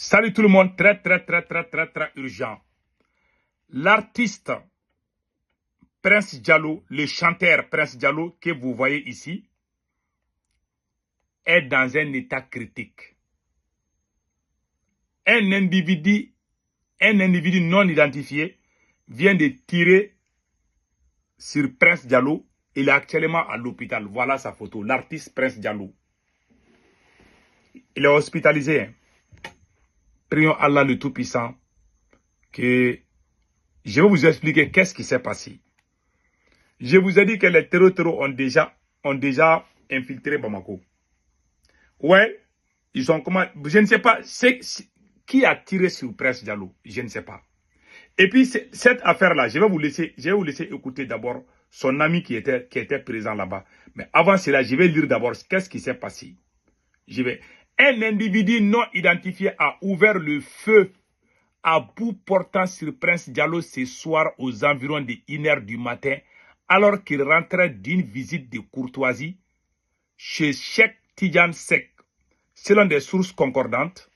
Salut tout le monde, très urgent. L'artiste Prince Diallo, le chanteur Prince Diallo que vous voyez ici, est dans un état critique. Un individu non identifié vient de tirer sur Prince Diallo. Il est actuellement à l'hôpital. Voilà sa photo, l'artiste Prince Diallo. Il est hospitalisé. Hein. Prions Allah le Tout-Puissant que je vais vous expliquer qu'est-ce qui s'est passé. Je vous ai dit que les terroristes ont déjà infiltré Bamako. Ouais, ils sont comment, je ne sais pas qui a tiré sur Prince Diallo, je ne sais pas. Et puis cette affaire-là, je vais vous laisser écouter d'abord son ami qui était présent là-bas. Mais avant cela, je vais lire d'abord qu'est-ce qui s'est passé. Un individu non identifié a ouvert le feu à bout portant sur Prince Diallo ce soir aux environs de 1h du matin, alors qu'il rentrait d'une visite de courtoisie chez Cheikh Tidiane Seck. Selon des sources concordantes,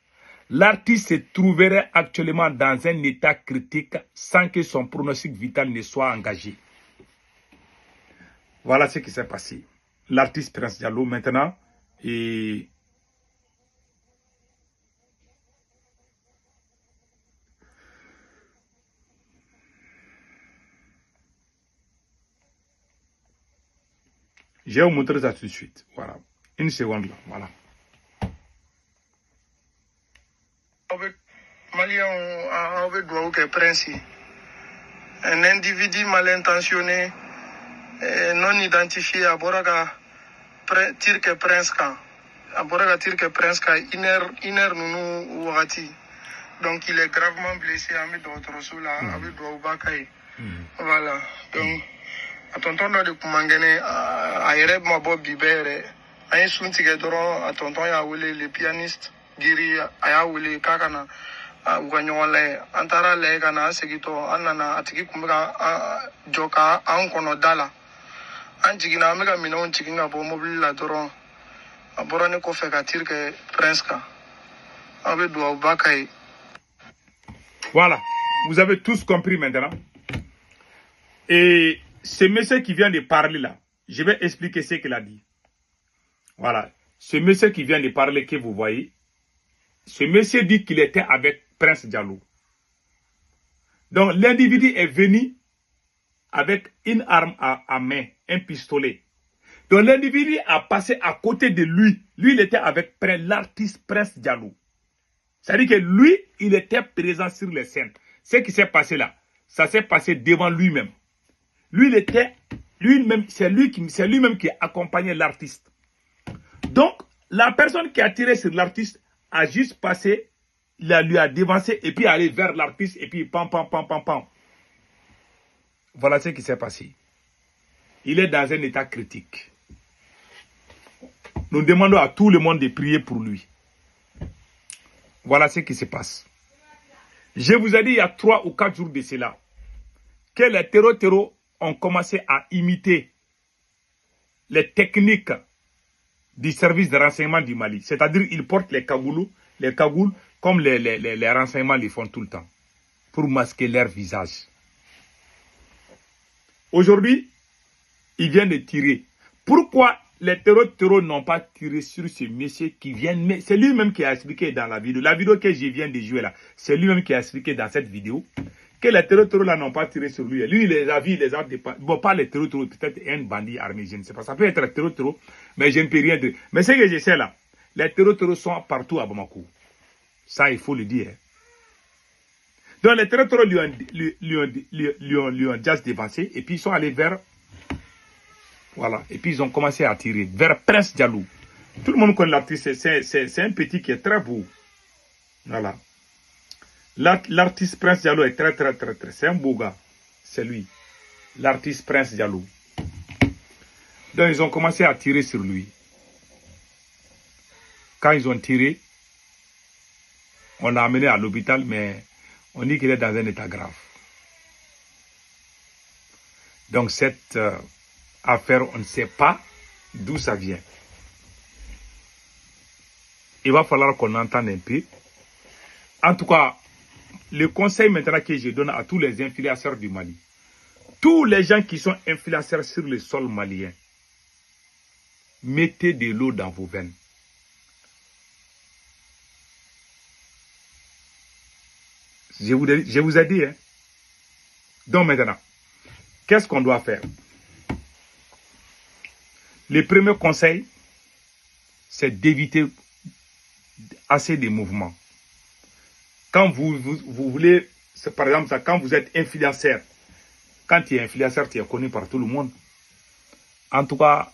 l'artiste se trouverait actuellement dans un état critique sans que son pronostic vital ne soit engagé. Voilà ce qui s'est passé. L'artiste Prince Diallo maintenant est... Je vais vous montrer ça tout de suite. Voilà. Une seconde là. Voilà. Un individu mal intentionné, non identifié, à Boraga, Tirke Prinska. À Boraga Tirke Prinska, Iner Nounou Ouati. Donc il est gravement blessé, Ami Dotrosola, avec Douabakai. Voilà. Donc, à tonton de Kumangene, à Ereb Mabo Bibere, à un Suntigadron, à tonton Yaouli, le pianiste, Giri, à Yaouli, Kakana. Uganyole antara le kana segito anana atiki kumga joka ankono dala anjigina mega minon chikinga bo mobile la doron aborane ko fe ka tirke prince ka abe do bakai. Voilà, vous avez tous compris maintenant. Et ce monsieur qui vient de parler là, je vais expliquer ce qu'il a dit. Voilà, ce monsieur qui vient de parler que vous voyez, ce monsieur dit qu'il était avec Prince Diallo. Donc l'individu est venu avec une arme à main, un pistolet. Donc l'individu a passé à côté de lui. Lui, il était avec l'artiste Prince Diallo. C'est-à-dire que lui, il était présent sur les scènes. Ce qui s'est passé là, ça s'est passé devant lui-même. C'est lui-même qui accompagnait l'artiste. Donc, la personne qui a tiré sur l'artiste a juste passé, lui a dévancé et puis allé vers l'artiste et puis pam. Voilà ce qui s'est passé. Il est dans un état critique. Nous demandons à tout le monde de prier pour lui. Voilà ce qui se passe. Je vous ai dit il y a 3 ou 4 jours de cela que les terroristes ont commencé à imiter les techniques du service de renseignement du Mali. C'est-à-dire ils portent les cagoules comme les renseignements les font tout le temps pour masquer leur visage. Aujourd'hui, ils viennent de tirer. Pourquoi les terroristes n'ont pas tiré sur ce monsieur qui vient? Mais c'est lui-même qui a expliqué dans la vidéo. La vidéo que je viens de jouer là, c'est lui-même qui a expliqué dans cette vidéo que les terroristes là n'ont pas tiré sur lui. Lui, il les a vus, il les a dépassés. Bon, pas les terroristes, peut-être un bandit armé, je ne sais pas. Ça peut être les terroristes, mais je ne peux rien dire. Mais ce que je sais là, les terroristes sont partout à Bamako. Ça, il faut le dire. Donc, les terroristes lui ont déjà dévancé et puis ils sont allés vers... Voilà. Et puis, ils ont commencé à tirer vers Prince Diallo. Tout le monde connaît l'artiste. C'est un petit qui est très beau. Voilà. L'artiste Prince Diallo est très. C'est un beau gars. C'est lui. L'artiste Prince Diallo. Donc, ils ont commencé à tirer sur lui. Quand ils ont tiré, on l'a amené à l'hôpital, mais on dit qu'il est dans un état grave. Donc, cette affaire, on ne sait pas d'où ça vient. Il va falloir qu'on entende un peu En tout cas, le conseil maintenant que je donne à tous les influenceurs du Mali, tous les gens qui sont influenceurs sur le sol malien, mettez de l'eau dans vos veines. Je vous ai dit, hein. Donc maintenant, qu'est-ce qu'on doit faire? Le premier conseil, c'est d'éviter assez de mouvements. Quand vous voulez, par exemple, ça, quand vous êtes influenceur, quand tu es influenceur, tu es connu par tout le monde. En tout cas,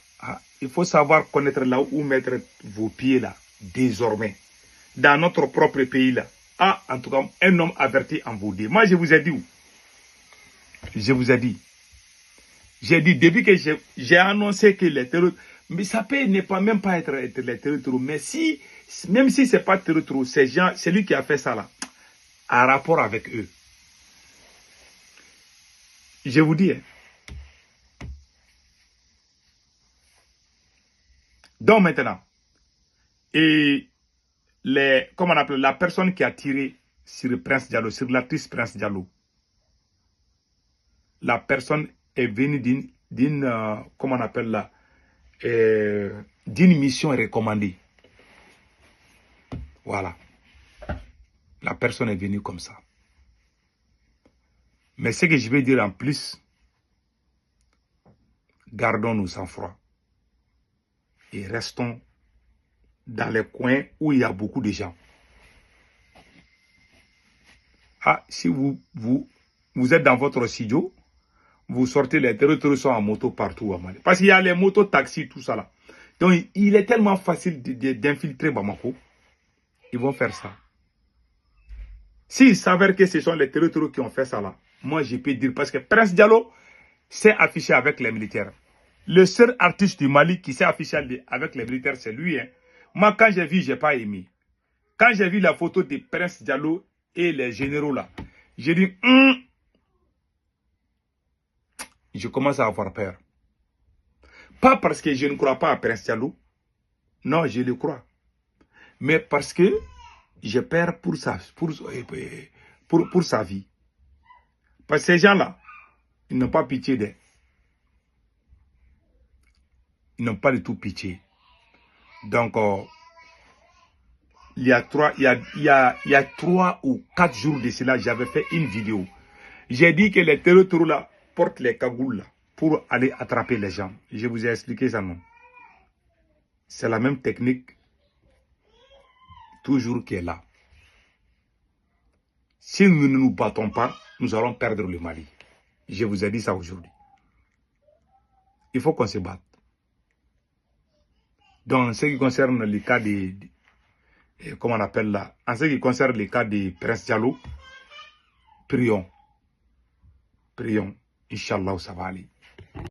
il faut savoir connaître là où mettre vos pieds là, désormais. Dans notre propre pays là. Ah, en tout cas, un homme averti en vous dit. Moi, je vous ai dit où? Je vous ai dit. J'ai dit, depuis que j'ai annoncé que les terroristes, mais ça peut ne pas même pas être les terroristes, mais si, même si ce n'est pas terroristes, ces gens, c'est lui qui a fait ça là, en rapport avec eux. Je vous dis, hein. Donc maintenant, et comment on appelle, la personne qui a tiré sur le Prince Diallo, sur l'actrice Prince Diallo, la personne est venue d'une comment on appelle là, d'une mission recommandée. Voilà. La personne est venue comme ça. Mais ce que je vais dire en plus, gardons nos sang-froid et restons dans les coins où il y a beaucoup de gens. Ah, si vous êtes dans votre studio, vous sortez, les terroristes sont en moto partout à Mali. Parce qu'il y a les motos, taxis, tout ça là. Donc, il est tellement facile d'infiltrer Bamako. Ils vont faire ça. S'il s'avère que ce sont les terroristes qui ont fait ça là, moi je peux dire, parce que Prince Diallo s'est affiché avec les militaires. Le seul artiste du Mali qui s'est affiché avec les militaires, c'est lui. Hein. Moi, quand j'ai vu, je n'ai pas aimé. Quand j'ai vu la photo de Prince Diallo et les généraux là, j'ai dit, je commence à avoir peur. Pas parce que je ne crois pas à Prince Diallo. Non, je le crois. Mais parce que j'ai peur pour sa vie. Parce que ces gens-là, ils n'ont pas pitié d'eux. Ils n'ont pas du tout pitié. Donc, il y a 3 ou 4 jours de cela, j'avais fait une vidéo. J'ai dit que les terroristes là portent les cagoules là, pour aller attraper les gens. Je vous ai expliqué ça, non? C'est la même technique, toujours qui est là. Si nous ne nous battons pas, nous allons perdre le Mali. Je vous ai dit ça aujourd'hui. Il faut qu'on se batte. Donc, en ce qui concerne le cas de comment on appelle là, en ce qui concerne le cas de Prince Diallo, prions. Prions. Inch'Allah, ça va aller.